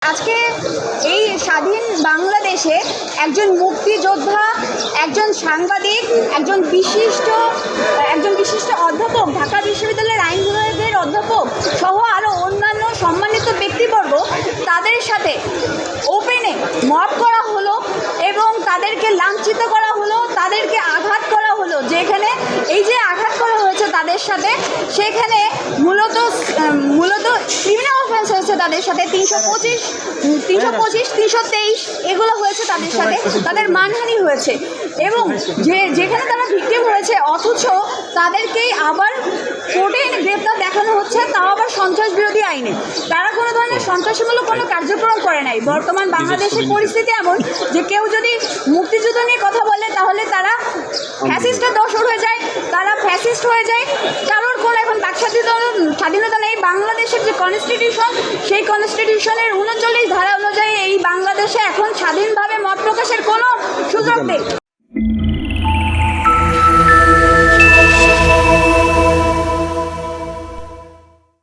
আজকে এই স্বাধীন বাংলাদেশে একজন মুক্তিযোদ্ধা, একজন সাংবাদিক, একজন বিশিষ্ট অধ্যাপক, ঢাকা বিশ্ববিদ্যালয়ের আইন বিভাগের অধ্যাপক সহ আরও অন্যান্য সম্মানিত ব্যক্তিবর্গ, তাদের সাথে ওপেনে মব করা হলো এবং তাদেরকে লাঞ্ছিত করা হলো, তাদেরকে আঘাত করা হলো। যেখানে এই যে আঘাত করা হয়েছে তাদের সাথে, সেখানে মূলত ক্রিমিনাল অফেন্স হয়েছে তাদের সাথে 325, 323 এগুলো হয়েছে তাদের সাথে, তাদের মানহানি হয়েছে এবং যেখানে তারা ভিকটিম হয়েছে, অথচ তাদেরকেই আবার কোর্টে এনে গ্রেপ্তার দেখানো হচ্ছে, তাও আবার সন্ত্রাস বিরোধী আইনে। তারা কোনো ধরনের সন্ত্রাসমূলক কোনো কার্যক্রম করে নাই। বর্তমান বাংলাদেশের পরিস্থিতি এমন যে কেউ যদি মুক্তিযুদ্ধ নিয়ে কথা বলে তাহলে তারা ফ্যাসিস্টের দোসর হয়ে যায়, তারা ফ্যাসিস্ট হয়ে যায়। কারোর কোনো এখন স্বাধীনতা নেই। বাংলাদেশের যে কনস্টিটিউশন, সেই কনস্টিটিউশনের 39 ধারা অনুযায়ী এই বাংলাদেশে এখন স্বাধীনভাবে মত প্রকাশের কোনো সুযোগ নেই।